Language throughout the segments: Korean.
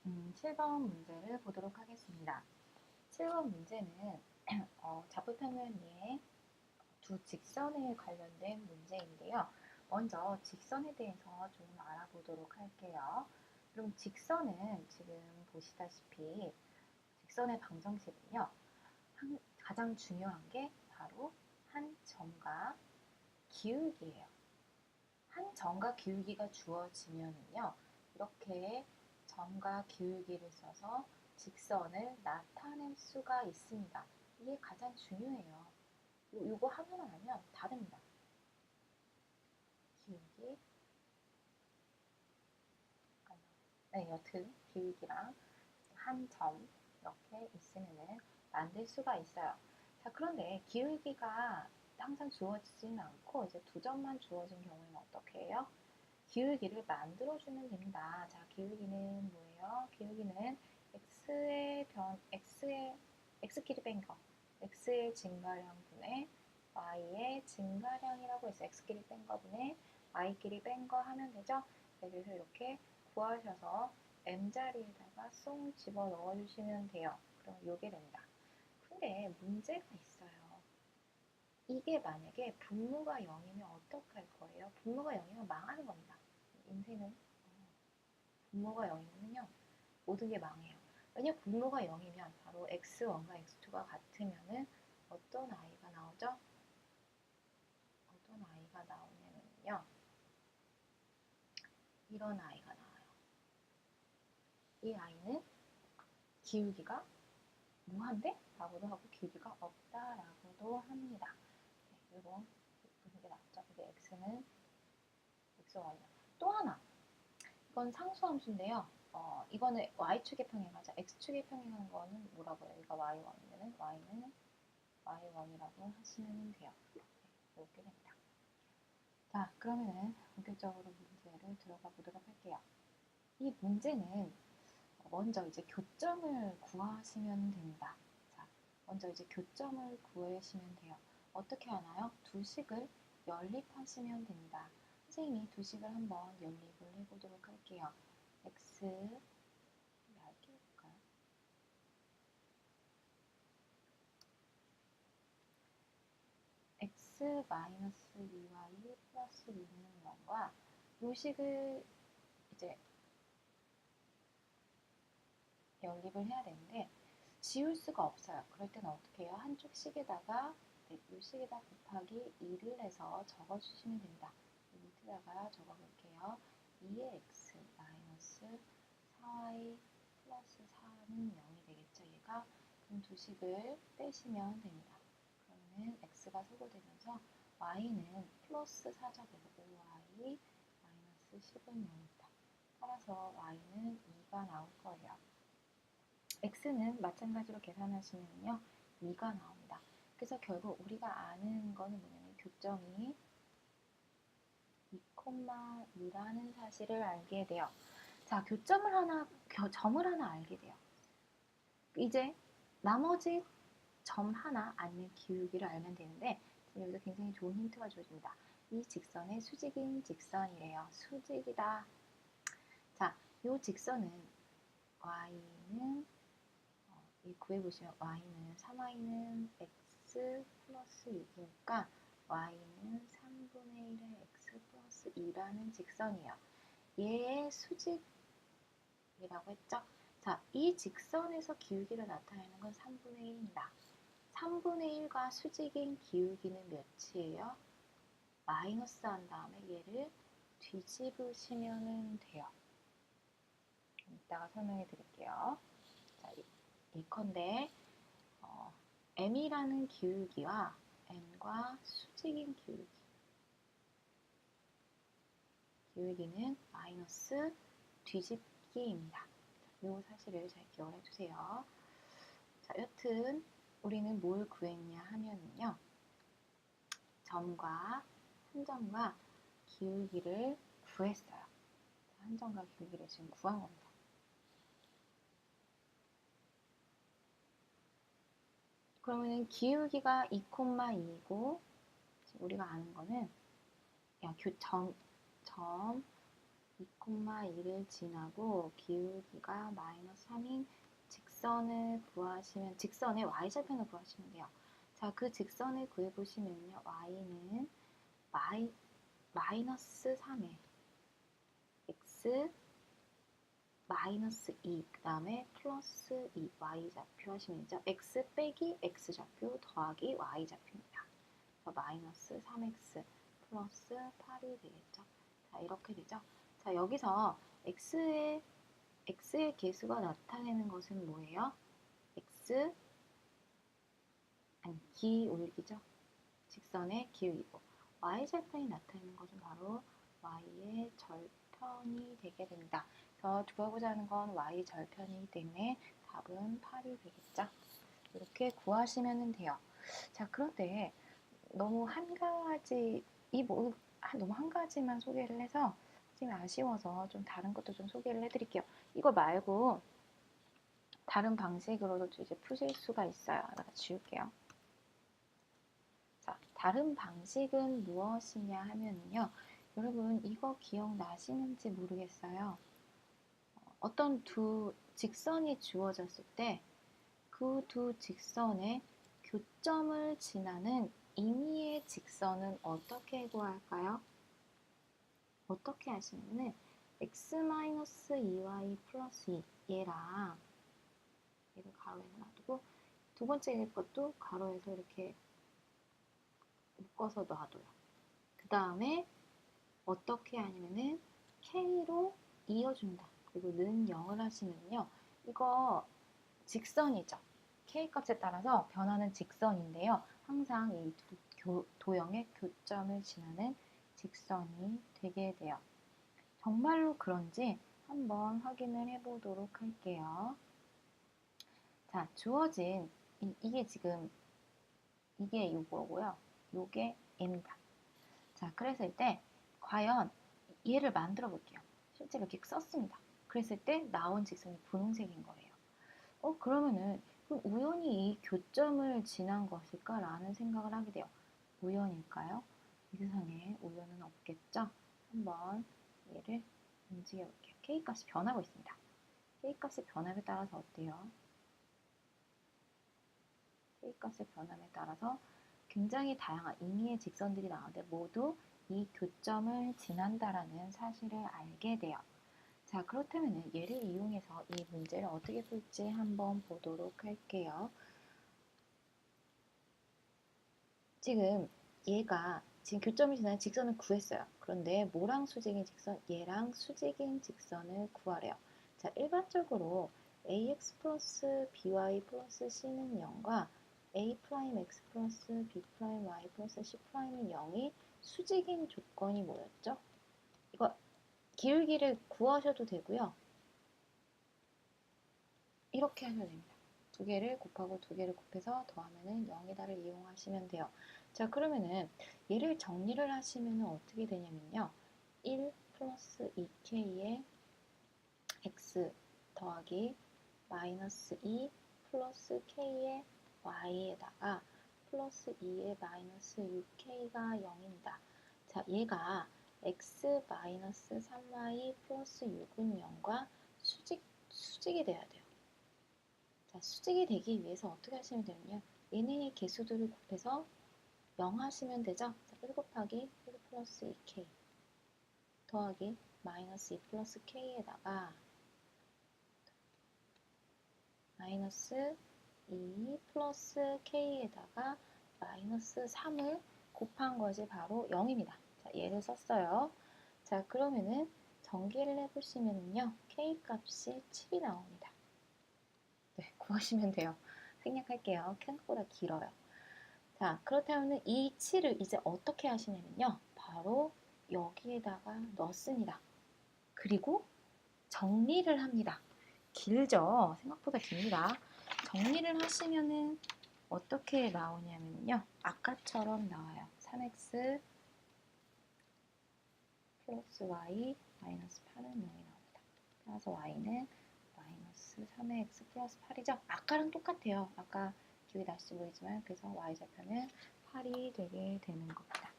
7번 문제를 보도록 하겠습니다. 7번 문제는 좌표평면의 두 직선에 관련된 문제인데요. 먼저 직선에 대해서 좀 알아보도록 할게요. 그럼 직선은 지금 보시다시피 직선의 방정식은요. 가장 중요한 게 바로 한 점과 기울기예요. 한 점과 기울기가 주어지면은요. 이렇게 점과 기울기를 써서 직선을 나타낼 수가 있습니다. 이게 가장 중요해요. 요거 하나만 알면 다 됩니다. 기울기, 네, 여튼 기울기랑 한 점 이렇게 있으면은 만들 수가 있어요. 자, 그런데 기울기가 항상 주어지지는 않고 이제 두 점만 주어진 경우에는 어떻게 해요? 기울기를 만들어주면 됩니다. 자, 기울기는 뭐예요? 기울기는 x의 뺀 거, x의 증가량 분의 y의 증가량이라고 해서 x끼리 뺀 거 분의 y끼리 뺀 거 하면 되죠? 그래서 이렇게 구하셔서 m자리에다가 쏙 집어 넣어주시면 돼요. 그럼 요게 됩니다. 근데 문제가 있어요. 이게 만약에 분모가 0이면 어떡할 거예요? 분모가 0이면 망하는 겁니다. 인생은 분모가 0이면요 모든 게 망해요. 왜냐 분모가 0이면 바로 x1과 x2가 같으면은 어떤 아이가 나오죠? 어떤 아이가 나오냐면요 이런 아이가 나와요. 이 아이는 기울기가 무한대? 라고도 하고 기울기가 없다라고도 합니다. 네, 이런 분위기 나왔죠. 이게 x는 x1이요. 또 하나 이건 상수함수인데요. 이거는 y축에 평행하죠. x축에 평행하는 거는 뭐라고 해요? 이거 y1이면 y는 y1이라고 하시면 돼요. 네, 이렇게 됩니다. 자, 그러면은 본격적으로 문제를 들어가 보도록 할게요. 이 문제는 먼저 이제 교점을 구하시면 됩니다. 자, 먼저 이제 교점을 구하시면 돼요. 어떻게 하나요? 두 식을 연립하시면 됩니다. 선생님이 두 식을 한번 연립을 해보도록 할게요. x 얇게 해볼까요? x-2y 플러스 2는 0과 이 식을 이제 연립을 해야 되는데 지울 수가 없어요. 그럴 때는 어떻게 해요? 한쪽 식에다가 이 식에다 곱하기 2를 해서 적어주시면 됩니다. 밑에다가 적어볼게요. 2의 x 마이너스 4y 플러스 4는 0이 되겠죠. 얘가 그럼 두 식을 빼시면 됩니다. 그러면 x가 소거되면서 y는 플러스 4제곱에서 5y 마이너스 10은 0입니다. 따라서 y는 2가 나올 거예요. x는 마찬가지로 계산하시면요 2가 나옵니다. 그래서 결국 우리가 아는 거는 뭐냐면 교점이 2,2라는 사실을 알게 돼요. 자, 점을 하나 알게 돼요. 이제 나머지 점 하나 아니면 기울기를 알면 되는데 여기서 굉장히 좋은 힌트가 주어집니다. 이 직선의 수직인 직선이래요. 수직이다. 자, 이 직선은 y는 구해보시면 y는 3y는 x 플러스 6이니까 y는 3분의 1의 x 플러스 2라는 직선이에요. 얘의 수직이라고 했죠? 자, 이 직선에서 기울기를 나타내는 건 3분의 1입니다. 3분의 1과 수직인 기울기는 몇이에요? 마이너스 한 다음에 얘를 뒤집으시면 돼요. 이따가 설명해 드릴게요. 자, 이컨대 m이라는 기울기와 n과 수직인 기울기는 마이너스 뒤집기입니다. 이 사실을 잘 기억을 해주세요. 자, 여튼 우리는 뭘 구했냐 하면요. 한 점과 기울기를 구했어요. 한 점과 기울기를 지금 구한 겁니다. 그러면 기울기가 2,2이고 우리가 아는 거는 점 2,2를 지나고 기울기가 마이너스 3인 직선을 구하시면, 직선의 y절편을 구하시면 돼요. 자, 그 직선을 구해보시면요. y는 마이너스 3에 x 마이너스 2, 그 다음에 플러스 2, y좌표 하시면 되죠. x 빼기 x좌표 더하기 y좌표입니다. 마이너스 3x 플러스 8이 되겠죠. 자, 이렇게 되죠. 자, 여기서 x의 개수가 나타내는 것은 뭐예요? 기울기죠. 직선의 기울기고, y절편이 나타내는 것은 바로 y의 절편이 되게 됩니다. 그래서 구하고자 하는 건 y절편이기 때문에 답은 8이 되겠죠. 이렇게 구하시면 돼요. 자, 그런데 너무 한 가지, 너무 한 가지만 소개를 해서 지금 아쉬워서 좀 다른 것도 좀 소개를 해드릴게요. 이거 말고 다른 방식으로도 이제 푸실 수가 있어요. 내가 지울게요. 자, 다른 방식은 무엇이냐 하면요. 여러분, 이거 기억나시는지 모르겠어요. 어떤 두 직선이 주어졌을 때 그 두 직선의 교점을 지나는 임의의 직선은 어떻게 구할까요? 어떻게 하시면은 x-2y 플러스 2 얘를 가로에서 놔두고 두 번째 것도 가로에서 이렇게 묶어서 놔둬요. 그 다음에 어떻게 하냐면은 k로 이어준다. 그리고 는 0을 하시면요. 이거 직선이죠. k 값에 따라서 변하는 직선인데요. 항상 이 두 도형의 교점을 지나는 직선이 되게 돼요. 정말로 그런지 한번 확인을 해보도록 할게요. 자, 주어진 이게 지금 이게 요거고요. 요게 m입니다. 자, 그랬을 때 과연 얘를 만들어 볼게요. 실제로 이렇게 썼습니다. 그랬을 때 나온 직선이 분홍색인 거예요. 그러면은 그럼 우연히 이 교점을 지난 것일까? 라는 생각을 하게 돼요. 우연일까요? 이 세상에 우연은 없겠죠? 한번 얘를 움직여 볼게요. K값이 변하고 있습니다. K값의 변함에 따라서 어때요? K값의 변함에 따라서 굉장히 다양한 임의의 직선들이 나오는데 모두 이 교점을 지난다라는 사실을 알게 돼요. 자, 그렇다면 얘를 이용해서 이 문제를 어떻게 풀지 한번 보도록 할게요. 지금 얘가 지금 교점을 지나는 직선을 구했어요. 그런데 뭐랑 수직인 직선? 얘랑 수직인 직선을 구하래요. 자, 일반적으로 ax 플러스 by 플러스 c는 0과 a 프라임 x 플러스 b 프라임 y 플러스 c 프라임은 0이 수직인 조건이 뭐였죠? 이거 기울기를 구하셔도 되고요. 이렇게 하셔도 됩니다. 두 개를 곱하고 두 개를 곱해서 더하면은 0이다를 이용하시면 돼요. 자, 그러면은 얘를 정리를 하시면 어떻게 되냐면요. 1 플러스 2k의 x 더하기 마이너스 2 플러스 k의 y에다가 플러스 2의 마이너스 6k가 0입니다. 자, 얘가 x 마이너스 3y 플러스 6은 0과 수직이 돼야 돼요. 자, 수직이 되기 위해서 어떻게 하시면 되느냐? 얘네의 개수들을 곱해서 0 하시면 되죠? 자, 1 곱하기 1 플러스 2k 더하기 마이너스 2 플러스 k에다가 마이너스 2 플러스 k에다가 마이너스 3을 곱한 것이 바로 0입니다. 자, 얘를 썼어요. 자, 그러면은 전개를 해보시면요. k 값이 7이 나옵니다. 네, 구하시면 돼요. 생략할게요. 생각보다 길어요. 자, 그렇다면 이 7을 이제 어떻게 하시냐면요. 바로 여기에다가 넣습니다. 그리고 정리를 합니다. 길죠? 생각보다 깁니다. 정리를 하시면은 어떻게 나오냐면요. 아까처럼 나와요. 3x 플러스 y 마이너스 8은 0이 나옵니다. 따라서 y는 마이너스 3의 x 플러스 8이죠. 아까랑 똑같아요. 아까 기억이 나실지 모르지만 그래서 y좌표는 8이 되게 되는 겁니다.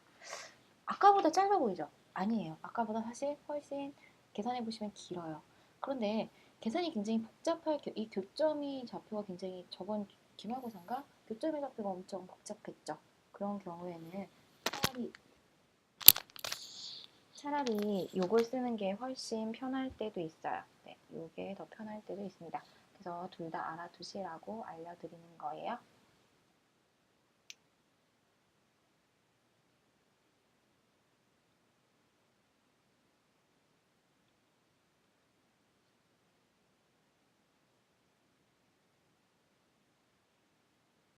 아까보다 짧아 보이죠? 아니에요. 아까보다 사실 훨씬 계산해 보시면 길어요. 그런데 계산이 굉장히 복잡할 이 교점이 좌표가 굉장히 저번 기말고사인가 교점의 좌표가 엄청 복잡했죠. 그런 경우에는 차라리 요걸 쓰는 게 훨씬 편할 때도 있어요. 네, 요게 더 편할 때도 있습니다. 그래서 둘 다 알아두시라고 알려드리는 거예요.